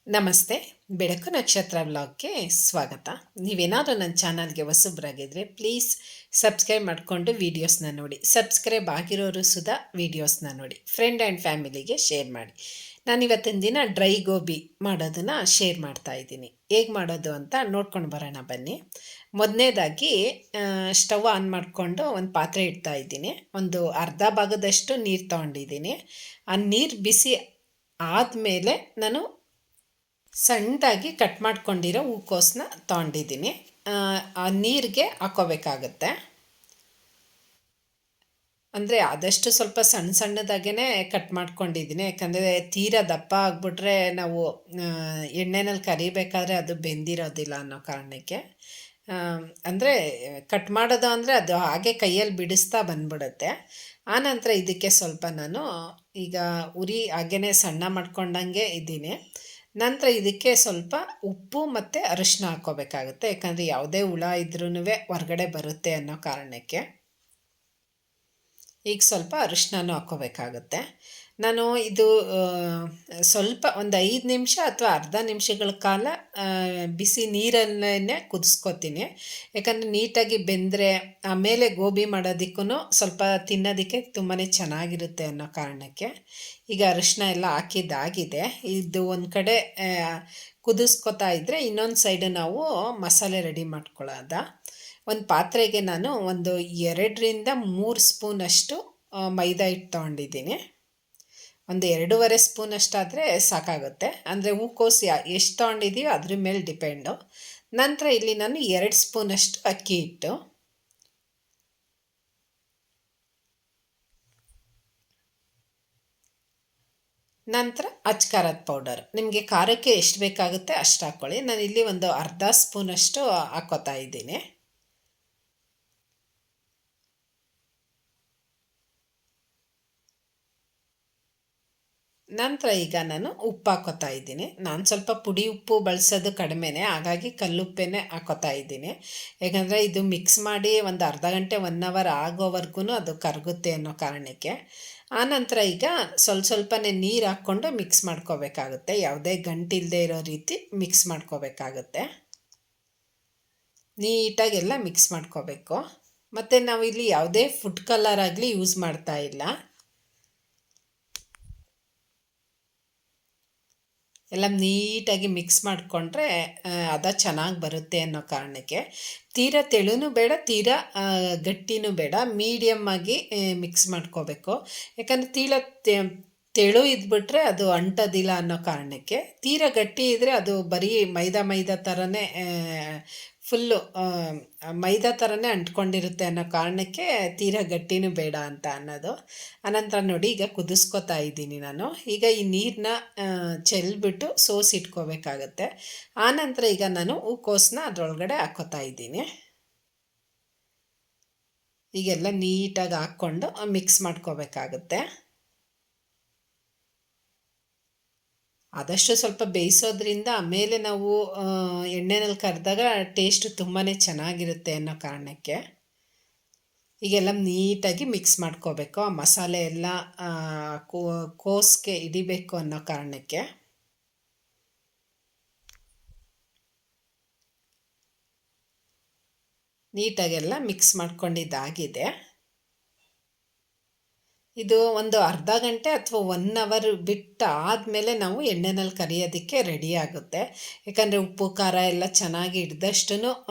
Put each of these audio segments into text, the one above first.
ನಮಸ್ತೆ. ಬೆಳಕು ನಕ್ಷತ್ರ ವ್ಲಾಗ್ಗೆ ಸ್ವಾಗತ. ನೀವೇನಾದರೂ ನನ್ನ ಚಾನಲ್ಗೆ ಹೊಸಬ್ರಾಗಿದ್ದರೆ ಪ್ಲೀಸ್ ಸಬ್ಸ್ಕ್ರೈಬ್ ಮಾಡಿಕೊಂಡು ವೀಡಿಯೋಸ್ನ ನೋಡಿ. ಸಬ್ಸ್ಕ್ರೈಬ್ ಆಗಿರೋರು ಸುಧಾ ವೀಡಿಯೋಸ್ನ ನೋಡಿ. ಫ್ರೆಂಡ್ ಆ್ಯಂಡ್ ಫ್ಯಾಮಿಲಿಗೆ ಶೇರ್ ಮಾಡಿ. ನಾನಿವತ್ತಿನ ದಿನ ಡ್ರೈ ಗೋಬಿ ಮಾಡೋದನ್ನು ಶೇರ್ ಮಾಡ್ತಾ ಇದ್ದೀನಿ. ಹೇಗೆ ಮಾಡೋದು ಅಂತ ನೋಡ್ಕೊಂಡು ಬರೋಣ ಬನ್ನಿ. ಮೊದಲನೇದಾಗಿ ಸ್ಟವ್ ಆನ್ ಮಾಡಿಕೊಂಡು ಒಂದು ಪಾತ್ರೆ ಇಡ್ತಾ ಇದ್ದೀನಿ. ಒಂದು ಅರ್ಧ ಭಾಗದಷ್ಟು ನೀರು ತೊಗೊಂಡಿದ್ದೀನಿ. ಆ ನೀರು ಬಿಸಿ ಆದಮೇಲೆ ನಾನು ಸಣ್ಣದಾಗಿ ಕಟ್ ಮಾಡ್ಕೊಂಡಿರೋ ಹೂಕೋಸನ್ನ ತೊಗೊಂಡಿದ್ದೀನಿ. ಆ ನೀರಿಗೆ ಹಾಕ್ಕೋಬೇಕಾಗತ್ತೆ. ಅಂದರೆ ಆದಷ್ಟು ಸ್ವಲ್ಪ ಸಣ್ಣ ಸಣ್ಣದಾಗೇ ಕಟ್ ಮಾಡ್ಕೊಂಡಿದ್ದೀನಿ. ಯಾಕಂದರೆ ತೀರಾ ದಪ್ಪ ಆಗಿಬಿಟ್ರೆ ನಾವು ಎಣ್ಣೆನಲ್ಲಿ ಕರಿಬೇಕಾದ್ರೆ ಅದು ಬೆಂದಿರೋದಿಲ್ಲ ಅನ್ನೋ ಕಾರಣಕ್ಕೆ. ಅಂದರೆ ಕಟ್ ಮಾಡೋದು ಅಂದರೆ ಅದು ಹಾಗೆ ಕೈಯಲ್ಲಿ ಬಿಡಿಸ್ತಾ ಬಂದ್ಬಿಡುತ್ತೆ. ಆನಂತರ ಇದಕ್ಕೆ ಸ್ವಲ್ಪ ನಾನು ಈಗ ಉರಿ ಹಾಗೇ ಸಣ್ಣ ಮಾಡ್ಕೊಂಡಂಗೆ ಇದ್ದೀನಿ. ನಂತರ ಇದಕ್ಕೆ ಸ್ವಲ್ಪ ಉಪ್ಪು ಮತ್ತು ಅರಿಶಿನ ಹಾಕ್ಕೋಬೇಕಾಗುತ್ತೆ. ಯಾಕಂದರೆ ಯಾವುದೇ ಹುಳ ಇದ್ರೂ ಹೊರಗಡೆ ಬರುತ್ತೆ ಅನ್ನೋ ಕಾರಣಕ್ಕೆ. ಈಗ ಸ್ವಲ್ಪ ಅರಿಶಿನನೂ ಹಾಕ್ಕೋಬೇಕಾಗುತ್ತೆ. ನಾನು ಇದು ಸ್ವಲ್ಪ ಒಂದು 5 ನಿಮಿಷ ಅಥವಾ ಅರ್ಧ ನಿಮಿಷಗಳ ಕಾಲ ಬಿಸಿ ನೀರನ್ನೇ ಕುದಿಸ್ಕೊತೀನಿ. ಯಾಕಂದರೆ ನೀಟಾಗಿ ಬೆಂದರೆ ಆಮೇಲೆ ಗೋಬಿ ಮಾಡೋದಕ್ಕೂ ಸ್ವಲ್ಪ ತಿನ್ನೋದಕ್ಕೆ ತುಂಬಾ ಚೆನ್ನಾಗಿರುತ್ತೆ ಅನ್ನೋ ಕಾರಣಕ್ಕೆ. ಈಗ ಅರಿಶಿನ ಎಲ್ಲ ಹಾಕಿದ್ದಾಗಿದೆ. ಇದು ಒಂದು ಕಡೆ ಕುದಿಸ್ಕೊತಾ ಇದ್ದರೆ ಇನ್ನೊಂದು ಸೈಡು ನಾವು ಮಸಾಲೆ ರೆಡಿ ಮಾಡ್ಕೊಳ್ಳೋದ. ಒಂದು ಪಾತ್ರೆಗೆ ನಾನು ಒಂದು 2ರಿಂದ 3 ಸ್ಪೂನಷ್ಟು ಮೈದಾ ಹಿಟ್ಟು ತೊಗೊಂಡಿದ್ದೀನಿ. ಒಂದು 2.5 ಸ್ಪೂನಷ್ಟಾದರೆ ಸಾಕಾಗುತ್ತೆ. ಅಂದರೆ ಹೂಕೋಸು ಎಷ್ಟು ತೊಗೊಂಡಿದ್ದೀವೋ ಅದ್ರ ಮೇಲೆ ಡಿಪೆಂಡು. ನಂತರ ಇಲ್ಲಿ ನಾನು 2 ಸ್ಪೂನಷ್ಟು ಅಕ್ಕಿ ಹಿಟ್ಟು, ನಂತರ ಅಚ್ಕಾರದ ಪೌಡರ್. ನಿಮಗೆ ಖಾರಕ್ಕೆ ಎಷ್ಟು ಬೇಕಾಗುತ್ತೆ ಅಷ್ಟು ಹಾಕ್ಕೊಳ್ಳಿ. ನಾನಿಲ್ಲಿ ಒಂದು ಅರ್ಧ ಸ್ಪೂನಷ್ಟು ಹಾಕ್ಕೋತಾ ಇದ್ದೀನಿ. ನಂತರ ಈಗ ನಾನು ಉಪ್ಪು ಹಾಕ್ಕೋತಾ ಇದ್ದೀನಿ. ನಾನು ಸ್ವಲ್ಪ ಪುಡಿ ಉಪ್ಪು ಬಳಸೋದು ಕಡಿಮೆನೇ, ಹಾಗಾಗಿ ಕಲ್ಲುಪ್ಪೇ ಹಾಕ್ಕೋತಾ ಇದ್ದೀನಿ. ಯಾಕಂದರೆ ಇದು ಮಿಕ್ಸ್ ಮಾಡಿ ಒಂದು ಅರ್ಧ ಗಂಟೆ 1 ಅವರ್ ಆಗೋವರೆಗೂ ಅದು ಕರಗುತ್ತೆ ಅನ್ನೋ ಕಾರಣಕ್ಕೆ. ಆನಂತರ ಈಗ ಸ್ವಲ್ಪನೇ ನೀರು ಹಾಕ್ಕೊಂಡು ಮಿಕ್ಸ್ ಮಾಡ್ಕೋಬೇಕಾಗುತ್ತೆ. ಯಾವುದೇ ಗಂಟಿಲ್ಲದೆ ಇರೋ ರೀತಿ ಮಿಕ್ಸ್ ಮಾಡ್ಕೋಬೇಕಾಗುತ್ತೆ. ನೀಟಾಗೆಲ್ಲ ಮಿಕ್ಸ್ ಮಾಡ್ಕೋಬೇಕು. ಮತ್ತು ನಾವು ಇಲ್ಲಿ ಯಾವುದೇ ಫುಡ್ ಕಲರ್ ಆಗಲಿ ಯೂಸ್ ಮಾಡ್ತಾ ಇಲ್ಲ. ಎಲ್ಲ ನೀಟಾಗಿ ಮಿಕ್ಸ್ ಮಾಡಿಕೊಂಡ್ರೆ ಅದ ಚೆನ್ನಾಗಿ ಬರುತ್ತೆ ಅನ್ನೋ ಕಾರಣಕ್ಕೆ. ತೀರಾ ತೆಳುನೂ ಬೇಡ, ತೀರಾ ಗಟ್ಟಿನೂ ಬೇಡ, ಮೀಡಿಯಮ್ ಆಗಿ ಮಿಕ್ಸ್ ಮಾಡ್ಕೋಬೇಕು. ಯಾಕಂದರೆ ತೆಳು ಇದ್ಬಿಟ್ರೆ ಅದು ಅಂಟೋದಿಲ್ಲ ಅನ್ನೋ ಕಾರಣಕ್ಕೆ. ತೀರಾ ಗಟ್ಟಿ ಇದ್ದರೆ ಅದು ಬರೀ ಮೈದಾ ಥರನೇ ಫುಲ್ಲು ಮೈದಾ ಥರನೇ ಅಂಟ್ಕೊಂಡಿರುತ್ತೆ ಅನ್ನೋ ಕಾರಣಕ್ಕೆ ತೀರಾ ಗಟ್ಟಿನೂ ಬೇಡ ಅಂತ ಅನ್ನೋದು. ಅನಂತರ ನೋಡಿ ಈಗ ಕುದಿಸ್ಕೊತಾ ಇದ್ದೀನಿ ನಾನು. ಈಗ ಈ ನೀರನ್ನ ಚೆಲ್ಬಿಟ್ಟು ಸೋಸಿಟ್ಕೋಬೇಕಾಗತ್ತೆ. ಆನಂತರ ಈಗ ನಾನು ಹೂಕೋಸನ್ನ ಅದರೊಳಗಡೆ ಹಾಕ್ಕೋತಾ ಇದ್ದೀನಿ. ಈಗೆಲ್ಲ ನೀಟಾಗಿ ಹಾಕ್ಕೊಂಡು ಮಿಕ್ಸ್ ಮಾಡ್ಕೋಬೇಕಾಗುತ್ತೆ. ಆದಷ್ಟು ಸ್ವಲ್ಪ ಬೇಯಿಸೋದ್ರಿಂದ ಆಮೇಲೆ ನಾವು ಎಣ್ಣೆನಲ್ಲಿ ಕರೆದಾಗ ಟೇಸ್ಟು ತುಂಬಾ ಚೆನ್ನಾಗಿರುತ್ತೆ ಅನ್ನೋ ಕಾರಣಕ್ಕೆ. ಈಗೆಲ್ಲ ನೀಟಾಗಿ ಮಿಕ್ಸ್ ಮಾಡ್ಕೋಬೇಕು. ಆ ಮಸಾಲೆ ಎಲ್ಲ ಕೋಸ್ಗೆ ಹಿಡಿಬೇಕು ಅನ್ನೋ ಕಾರಣಕ್ಕೆ. ನೀಟಾಗೆಲ್ಲ ಮಿಕ್ಸ್ ಮಾಡ್ಕೊಂಡಿದ್ದಾಗಿದೆ. ಇದು ಒಂದು ಅರ್ಧ ಗಂಟೆ ಅಥವಾ 1 ಅವರ್ ಬಿಟ್ಟು ಆದಮೇಲೆ ನಾವು ಎಣ್ಣೆನಲ್ಲಿ ಕರಿಯೋದಕ್ಕೆ ರೆಡಿ ಆಗುತ್ತೆ. ಯಾಕಂದರೆ ಉಪ್ಪು ಖಾರ ಎಲ್ಲ ಚೆನ್ನಾಗಿ ಹಿಡ್ದಷ್ಟು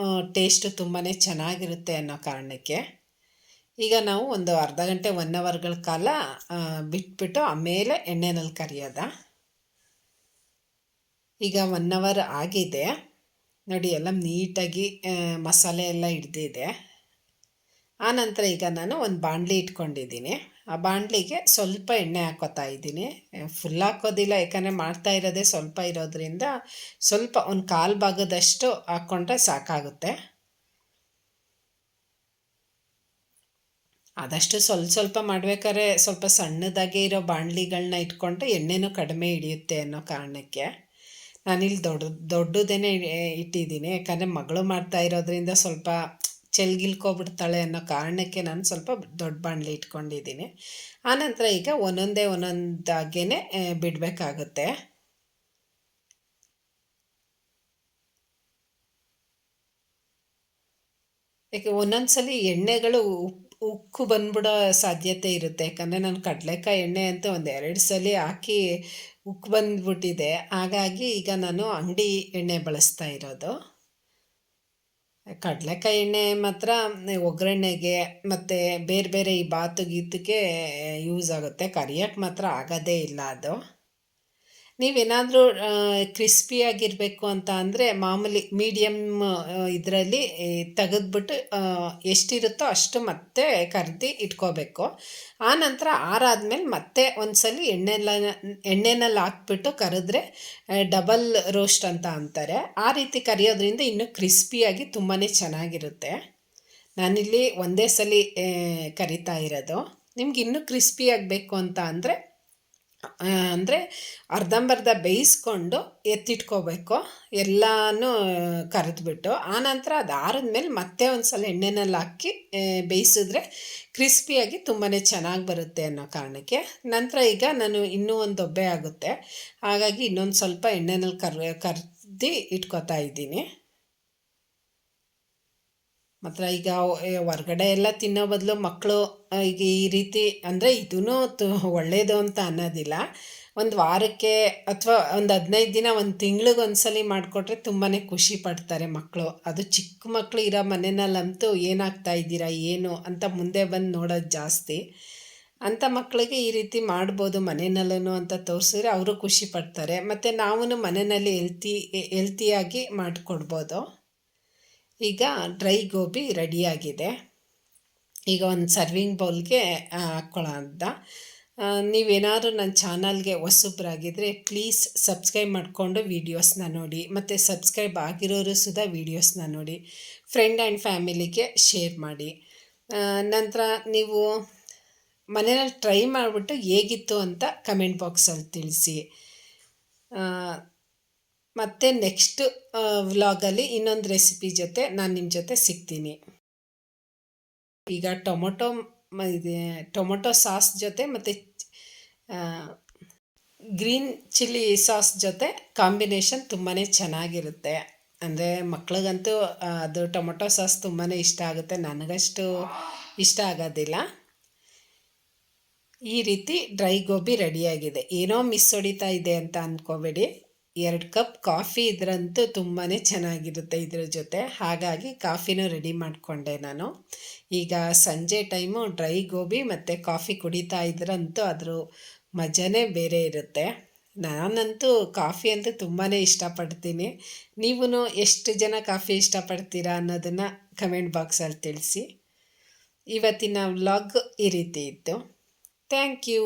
ಟೇಸ್ಟು ತುಂಬಾ ಚೆನ್ನಾಗಿರುತ್ತೆ ಅನ್ನೋ ಕಾರಣಕ್ಕೆ. ಈಗ ನಾವು ಒಂದು ಅರ್ಧ ಗಂಟೆ 1 ಅವರ್ಗಳ ಕಾಲ ಬಿಟ್ಬಿಟ್ಟು ಆಮೇಲೆ ಎಣ್ಣೆನಲ್ಲಿ ಕರಿಯೋದ. ಈಗ 1 ಅವರ್ ಆಗಿದೆ ನೋಡಿ. ಎಲ್ಲ ನೀಟಾಗಿ ಮಸಾಲೆ ಎಲ್ಲ ಹಿಡ್ದಿದೆ. ಆನಂತರ ಈಗ ನಾನು ಒಂದು ಬಾಣಲಿ ಇಟ್ಕೊಂಡಿದ್ದೀನಿ. ಆ ಬಾಣಲಿಗೆ ಸ್ವಲ್ಪ ಎಣ್ಣೆ ಹಾಕ್ಕೋತಾ ಇದ್ದೀನಿ. ಫುಲ್ ಹಾಕೋದಿಲ್ಲ, ಯಾಕಂದರೆ ಮಾಡ್ತಾ ಇರೋದೇ ಸ್ವಲ್ಪ ಇರೋದ್ರಿಂದ ಸ್ವಲ್ಪ ಒಂದು 1/4 ಭಾಗದಷ್ಟು ಹಾಕ್ಕೊಂಡ್ರೆ ಸಾಕಾಗುತ್ತೆ. ಆದಷ್ಟು ಸ್ವಲ್ಪ ಮಾಡಬೇಕಾದ್ರೆ ಸ್ವಲ್ಪ ಸಣ್ಣದಾಗೆ ಇರೋ ಬಾಣಲಿಗಳನ್ನ ಇಟ್ಕೊಂಡ್ರೆ ಎಣ್ಣೆನೂ ಕಡಿಮೆ ಹಿಡಿಯುತ್ತೆ ಅನ್ನೋ ಕಾರಣಕ್ಕೆ ನಾನಿಲ್ಲಿ ದೊಡ್ಡದೇನೆ ಇಟ್ಟಿದ್ದೀನಿ. ಯಾಕಂದರೆ ಮಗಳು ಮಾಡ್ತಾ ಇರೋದ್ರಿಂದ ಸ್ವಲ್ಪ ಚೆಲ್ಗಿಲ್ಕೊಬಿಡ್ತಾಳೆ ಅನ್ನೋ ಕಾರಣಕ್ಕೆ ನಾನು ಸ್ವಲ್ಪ ದೊಡ್ಡ ಬಾಣಲಿ ಇಟ್ಕೊಂಡಿದ್ದೀನಿ. ಆನಂತರ ಈಗ ಒಂದೊಂದಾಗೇ ಬಿಡಬೇಕಾಗುತ್ತೆ. ಯಾಕೆ ಒಂದೊಂದು ಸಲ ಎಣ್ಣೆಗಳು ಉಕ್ಕು ಬಂದ್ಬಿಡೋ ಸಾಧ್ಯತೆ ಇರುತ್ತೆ. ಯಾಕಂದರೆ ನಾನು ಕಡಲೆಕಾಯಿ ಎಣ್ಣೆ ಅಂತ ಒಂದು 2 ಸಲ ಹಾಕಿ ಉಕ್ಕು ಬಂದ್ಬಿಟ್ಟಿದೆ. ಹಾಗಾಗಿ ಈಗ ನಾನು ಅಂಗಡಿ ಎಣ್ಣೆ ಬಳಸ್ತಾ ಇರೋದು. ಕಡಲೆಕಾಯಿ ಎಣ್ಣೆ ಮಾತ್ರ ಒಗ್ಗರಣೆಗೆ ಮತ್ತು ಬೇರೆ ಬೇರೆ ಈ ಬಾತು ಗೀತಕ್ಕೆ ಯೂಸ್ ಆಗುತ್ತೆ. ಕರಿಯಕ್ಕೆ ಮಾತ್ರ ಆಗೋದೇ ಇಲ್ಲ ಅದು. ನೀವೇನಾದರೂ ಕ್ರಿಸ್ಪಿಯಾಗಿರಬೇಕು ಅಂತ ಅಂದರೆ ಮಾಮೂಲಿ ಮೀಡಿಯಮ್ ಇದರಲ್ಲಿ ತೆಗೆದ್ಬಿಟ್ಟು ಎಷ್ಟಿರುತ್ತೋ ಅಷ್ಟು ಮತ್ತೆ ಕರ್ದು ಇಟ್ಕೋಬೇಕು. ಆನಂತರ ಆರಾದ್ಮೇಲೆ ಮತ್ತೆ ಒಂದು ಸಲ ಎಣ್ಣೆನಲ್ಲಿ ಹಾಕ್ಬಿಟ್ಟು ಕರೆದ್ರೆ ಡಬಲ್ ರೋಸ್ಟ್ ಅಂತ ಅಂತಾರೆ. ಆ ರೀತಿ ಕರಿಯೋದ್ರಿಂದ ಇನ್ನೂ ಕ್ರಿಸ್ಪಿಯಾಗಿ ತುಂಬಾ ಚೆನ್ನಾಗಿರುತ್ತೆ. ನಾನಿಲ್ಲಿ ಒಂದೇ ಸಲ ಕರಿತಾ ಇರೋದು. ನಿಮ್ಗೆ ಇನ್ನೂ ಕ್ರಿಸ್ಪಿಯಾಗಬೇಕು ಅಂತ ಅಂದರೆ ಅರ್ಧಂಬರ್ಧ ಬೇಯಿಸ್ಕೊಂಡು ಎತ್ತಿಟ್ಕೋಬೇಕು ಎಲ್ಲನೂ ಕರೆದ್ಬಿಟ್ಟು. ಆನಂತರ ಅದು ಆರಿದ್ಮೇಲೆ ಮತ್ತೆ ಒಂದು ಸಲ ಎಣ್ಣೆನಲ್ಲಿ ಹಾಕಿ ಬೇಯಿಸಿದ್ರೆ ಕ್ರಿಸ್ಪಿಯಾಗಿ ತುಂಬಾ ಚೆನ್ನಾಗಿ ಬರುತ್ತೆ ಅನ್ನೋ ಕಾರಣಕ್ಕೆ. ನಂತರ ಈಗ ನಾನು ಇನ್ನೂ ಒಂದು ದೊಬ್ಬೆ ಆಗುತ್ತೆ, ಹಾಗಾಗಿ ಇನ್ನೊಂದು ಸ್ವಲ್ಪ ಎಣ್ಣೆನಲ್ಲಿ ಕರ್ದು ಇಟ್ಕೋತಾ ಇದ್ದೀನಿ. ಮಾತ್ರ ಈಗ ಹೊರ್ಗಡೆ ಎಲ್ಲ ತಿನ್ನೋ ಬದಲು ಮಕ್ಕಳು ಈಗ ಈ ರೀತಿ ಅಂದರೆ ಇದೂ ಒಳ್ಳೆಯದು ಅಂತ ಅನ್ನೋದಿಲ್ಲ. ಒಂದು ವಾರಕ್ಕೆ ಅಥವಾ ಒಂದು 15 ದಿನ, ಒಂದು ತಿಂಗ್ಳಿಗೆ ಸಲ ಮಾಡಿಕೊಟ್ರೆ ತುಂಬಾ ಖುಷಿ ಪಡ್ತಾರೆ ಮಕ್ಕಳು. ಅದು ಚಿಕ್ಕ ಮಕ್ಕಳು ಇರೋ ಮನೆಯಲ್ಲಂತೂ ಏನಾಗ್ತಾ ಇದ್ದೀರಾ ಏನು ಅಂತ ಮುಂದೆ ಬಂದು ನೋಡೋದು ಜಾಸ್ತಿ. ಅಂಥ ಮಕ್ಕಳಿಗೆ ಈ ರೀತಿ ಮಾಡ್ಬೋದು ಮನೆಯಲ್ಲೂ ಅಂತ ತೋರಿಸಿದ್ರೆ ಅವರು ಖುಷಿ ಪಡ್ತಾರೆ. ಮತ್ತು ನಾವು ಮನೆಯಲ್ಲಿ ಹೆಲ್ತಿಯಾಗಿ ಮಾಡಿಕೊಡ್ಬೋದು. ಈಗ ಡ್ರೈ ಗೋಬಿ ರೆಡಿಯಾಗಿದೆ. ಈಗ ಒಂದು ಸರ್ವಿಂಗ್ ಬೌಲ್ಗೆ ಹಾಕ್ಕೊಳ್ಳೋಂಥ. ನೀವೇನಾದರೂ ನನ್ನ ಚಾನಲ್ಗೆ ಹೊಸಬ್ರಾಗಿದ್ದರೆ ಪ್ಲೀಸ್ ಸಬ್ಸ್ಕ್ರೈಬ್ ಮಾಡಿಕೊಂಡು ವೀಡಿಯೋಸ್ನ ನೋಡಿ, ಮತ್ತು ಸಬ್ಸ್ಕ್ರೈಬ್ ಆಗಿರೋರು ಸುಧಾ ವೀಡಿಯೋಸ್ನ ನೋಡಿ, ಫ್ರೆಂಡ್ ಆ್ಯಂಡ್ ಫ್ಯಾಮಿಲಿಗೆ ಶೇರ್ ಮಾಡಿ. ನಂತರ ನೀವು ಮನೆಯಲ್ಲಿ ಟ್ರೈ ಮಾಡಿಬಿಟ್ಟು ಹೇಗಿತ್ತು ಅಂತ ಕಮೆಂಟ್ ಬಾಕ್ಸಲ್ಲಿ ತಿಳಿಸಿ. ಮತ್ತು ನೆಕ್ಸ್ಟ್ ವ್ಲಾಗಲ್ಲಿ ಇನ್ನೊಂದು ರೆಸಿಪಿ ಜೊತೆ ನಾನು ನಿಮ್ಮ ಜೊತೆ ಸಿಗ್ತೀನಿ. ಈಗ ಟೊಮೊಟೊ ಸಾಸ್ ಜೊತೆ ಮತ್ತು ಗ್ರೀನ್ ಚಿಲ್ಲಿ ಸಾಸ್ ಜೊತೆ ಕಾಂಬಿನೇಷನ್ ತುಂಬಾ ಚೆನ್ನಾಗಿರುತ್ತೆ. ಅಂದರೆ ಮಕ್ಳಿಗಂತೂ ಅದು ಟೊಮೊಟೊ ಸಾಸ್ ತುಂಬಾ ಇಷ್ಟ ಆಗುತ್ತೆ, ನನಗಷ್ಟು ಇಷ್ಟ ಆಗೋದಿಲ್ಲ. ಈ ರೀತಿ ಡ್ರೈ ಗೋಬಿ ರೆಡಿಯಾಗಿದೆ. ಏನೋ ಮಿಸ್ ಹೊಡಿತಾ ಇದೆ ಅಂತ ಅಂದ್ಕೋಬೇಡಿ. 2 ಕಪ್ ಕಾಫಿ ಇದ್ರಂತೂ ತುಂಬಾ ಚೆನ್ನಾಗಿರುತ್ತೆ ಇದ್ರ ಜೊತೆ. ಹಾಗಾಗಿ ಕಾಫಿನೂ ರೆಡಿ ಮಾಡಿಕೊಂಡೆ ನಾನು. ಈಗ ಸಂಜೆ ಟೈಮು ಡ್ರೈ ಗೋಬಿ ಮತ್ತು ಕಾಫಿ ಕುಡಿತಾ ಇದ್ರಂತೂ ಅದ್ರ ಮಜಾನೇ ಬೇರೆ ಇರುತ್ತೆ. ನಾನಂತೂ ಕಾಫಿ ಅಂತೂ ತುಂಬಾ ಇಷ್ಟಪಡ್ತೀನಿ. ನೀವೂ ಎಷ್ಟು ಜನ ಕಾಫಿ ಇಷ್ಟಪಡ್ತೀರಾ ಅನ್ನೋದನ್ನು ಕಮೆಂಟ್ ಬಾಕ್ಸಲ್ಲಿ ತಿಳಿಸಿ. ಇವತ್ತಿನ ವ್ಲಾಗ್ ಈ ರೀತಿ ಇತ್ತು. Thank you.